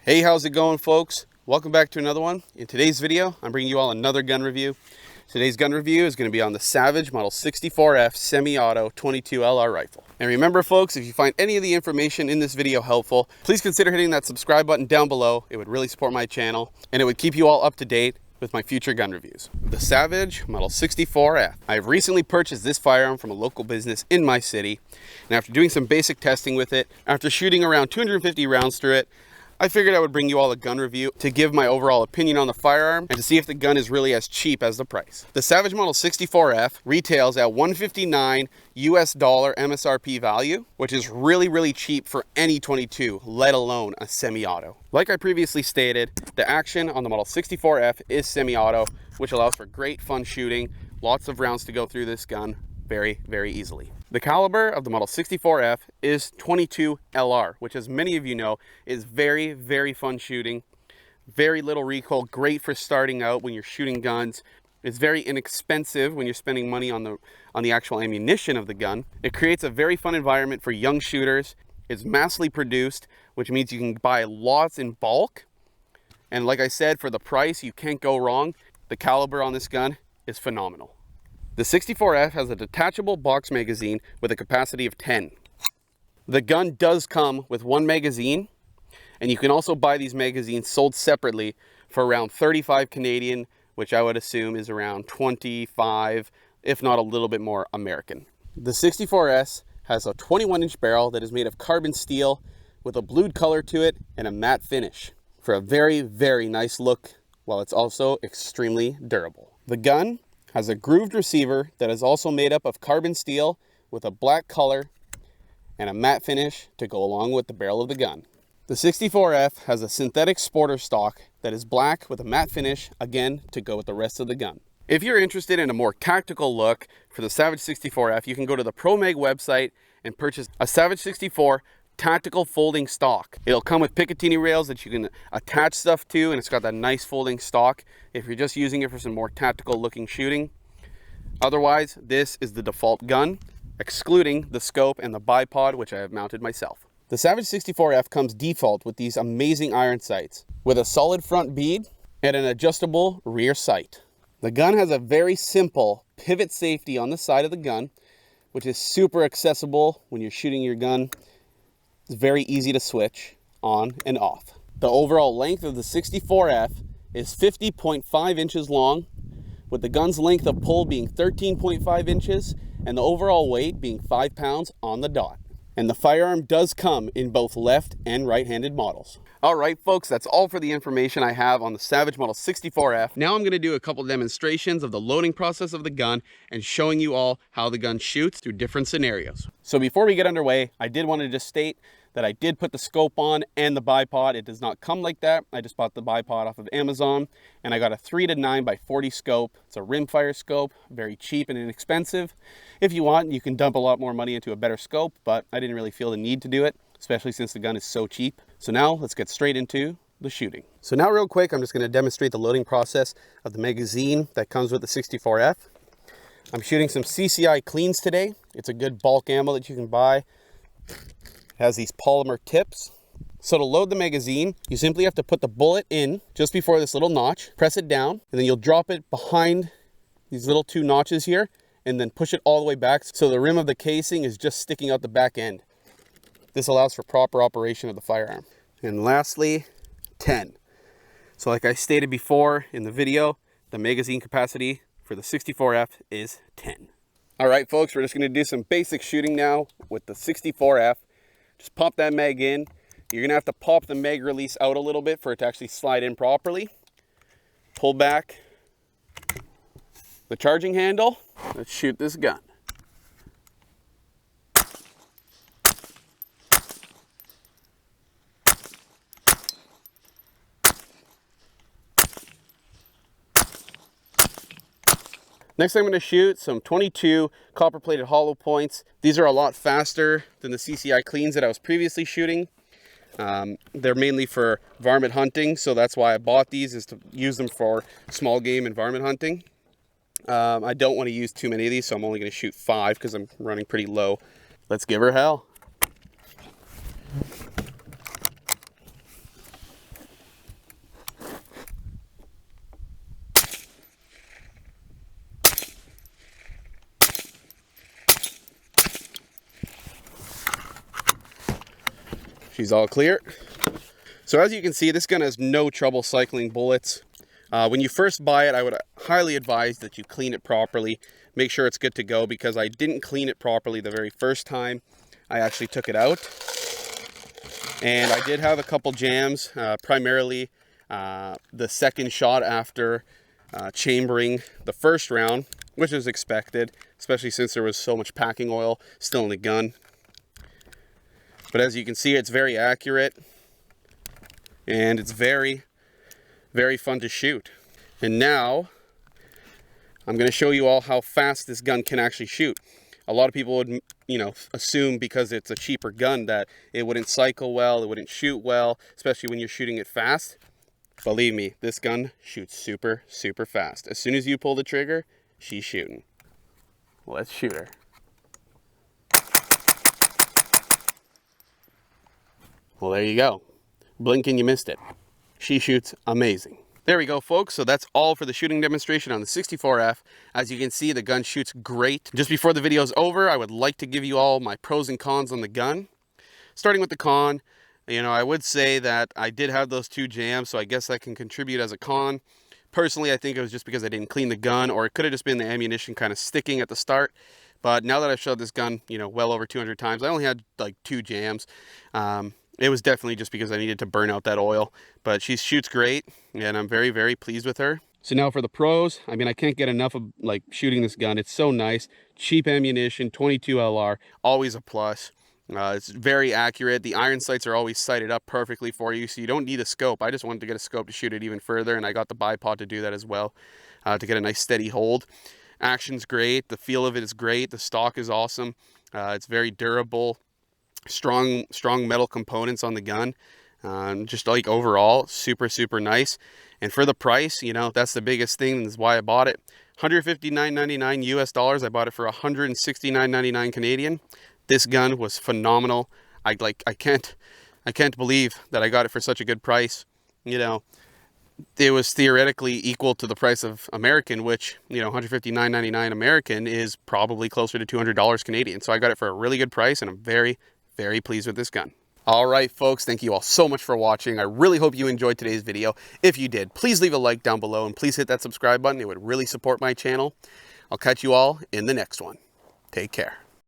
Hey, how's it going, folks? Welcome back to another one. In today's video, I'm bringing you all another gun review. Today's gun review is going to be on the Savage Model 64F semi-auto 22 LR rifle. And remember, folks, if you find any of the information in this video helpful, please consider hitting that subscribe button down below. It would really support my channel, and it would keep you all up to date with my future gun reviews. The Savage Model 64F. I've recently purchased this firearm from a local business in my city, and after doing some basic testing with it, after shooting around 250 rounds through it, I figured I would bring you all a gun review to give my overall opinion on the firearm and to see if the gun is really as cheap as the price. The Savage Model 64F retails at $159 US MSRP value, which is really cheap for any 22, let alone a semi-auto. Like I previously stated, the action on the Model 64F is semi-auto, which allows for great fun shooting, lots of rounds to go through this gun very easily. The caliber of the Model 64F is 22 LR, which, as many of you know, is very fun shooting. Very little recoil, great for starting out when you're shooting guns. It's very inexpensive when you're spending money on the actual ammunition of the gun. It creates a very fun environment for young shooters. It's massively produced, which means you can buy lots in bulk. And like I said, for the price, you can't go wrong. The caliber on this gun is phenomenal. The 64F has a detachable box magazine with a capacity of 10. The gun does come with one magazine, and you can also buy these magazines sold separately for around 35 Canadian, which I would assume is around 25, if not a little bit more American. The 64S has a 21-inch barrel that is made of carbon steel with a blued color to it and a matte finish for a very nice look, while it's also extremely durable. The gun has a grooved receiver that is also made up of carbon steel with a black color and a matte finish to go along with the barrel of the gun. The 64F has a synthetic sporter stock that is black with a matte finish, again, to go with the rest of the gun. If you're interested in a more tactical look for the Savage 64F, you can go to the ProMag website and purchase a Savage 64 tactical folding stock. It'll come with Picatinny rails that you can attach stuff to, and it's got that nice folding stock if you're just using it for some more tactical looking shooting. Otherwise, this is the default gun, excluding the scope and the bipod, which I have mounted myself. The Savage 64F comes default with these amazing iron sights with a solid front bead and an adjustable rear sight. The gun has a very simple pivot safety on the side of the gun, which is super accessible when you're shooting your gun. It's very easy to switch on and off. The overall length of the 64F is 50.5 inches long, with the gun's length of pull being 13.5 inches and the overall weight being 5 pounds on the dot. And the firearm does come in both left and right-handed models. All right, folks, that's all for the information I have on the Savage Model 64F. Now I'm going to do a couple demonstrations of the loading process of the gun and showing you all how the gun shoots through different scenarios. So before we get underway, I did want to just state that I did put the scope on and the bipod. It does not come like that. I just bought the bipod off of Amazon, and I got a 3-to-9x40 scope. It's a rimfire scope, very cheap and inexpensive. If you want, you can dump a lot more money into a better scope, but I didn't really feel the need to do it, especially since the gun is so cheap. So now let's get straight into the shooting. So now real quick, I'm just going to demonstrate the loading process of the magazine that comes with the 64F. I'm shooting some CCI cleans today. It's a good bulk ammo that you can buy. It has these polymer tips. So to load the magazine, you simply have to put the bullet in just before this little notch, press it down, and then you'll drop it behind these little 2 notches here, and then push it all the way back so the rim of the casing is just sticking out the back end. This allows for proper operation of the firearm. And lastly, 10. So like I stated before in the video, the magazine capacity for the 64F is 10. All right, folks, we're just going to do some basic shooting now with the 64F. Just pop that mag in. You're going to have to pop the mag release out a little bit for it to actually slide in properly. Pull back the charging handle. Let's shoot this gun. Next, I'm going to shoot some 22 copper-plated hollow points. These are a lot faster than the CCI cleans that I was previously shooting. They're mainly for varmint hunting, so that's why I bought these, is to use them for small game and varmint hunting. I don't want to use too many of these, so I'm only going to shoot 5 because I'm running pretty low. Let's give her hell. She's all clear. So as you can see, this gun has no trouble cycling bullets. When you first buy it, I would highly advise that you clean it properly. Make sure it's good to go, because I didn't clean it properly the very first time I actually took it out. And I did have a couple jams, primarily the second shot after chambering the first round, which was expected, especially since there was so much packing oil still in the gun. But as you can see, it's very accurate, and it's very, very fun to shoot. And now I'm going to show you all how fast this gun can actually shoot. A lot of people would, assume because it's a cheaper gun that it wouldn't cycle well, it wouldn't shoot well, especially when you're shooting it fast. Believe me, this gun shoots super, super fast. As soon as you pull the trigger, she's shooting. Let's shoot her. Well, there you go. Blinking, you missed it. She shoots amazing. There we go, folks. So that's all for the shooting demonstration on the 64F. As you can see, the gun shoots great. Just before the video is over, I would like to give you all my pros and cons on the gun. Starting with the con, I would say that I did have those 2 jams, so I guess that can contribute as a con. Personally, I think it was just because I didn't clean the gun, or it could have just been the ammunition kind of sticking at the start. But now that I've shot this gun, well over 200 times, I only had like 2 jams. It was definitely just because I needed to burn out that oil. But she shoots great, and I'm very, very pleased with her. So now for the pros, I can't get enough of shooting this gun. It's so nice. Cheap ammunition, 22 LR, always a plus. It's very accurate. The iron sights are always sighted up perfectly for you, so you don't need a scope. I just wanted to get a scope to shoot it even further, and I got the bipod to do that as well, to get a nice steady hold. Action's great. The feel of it is great. The stock is awesome. It's very durable. Strong metal components on the gun. Just overall, super, super nice. And for the price, that's the biggest thing. That's why I bought it. $159.99 US dollars. I bought it for $169.99 Canadian. This gun was phenomenal. I can't believe that I got it for such a good price. It was theoretically equal to the price of American, which, $159.99 American is probably closer to $200 Canadian. So I got it for a really good price, and I'm very, very pleased with this gun. All right, folks, thank you all so much for watching. I really hope you enjoyed today's video. If you did, please leave a like down below, and please hit that subscribe button. It would really support my channel. I'll catch you all in the next one. Take care.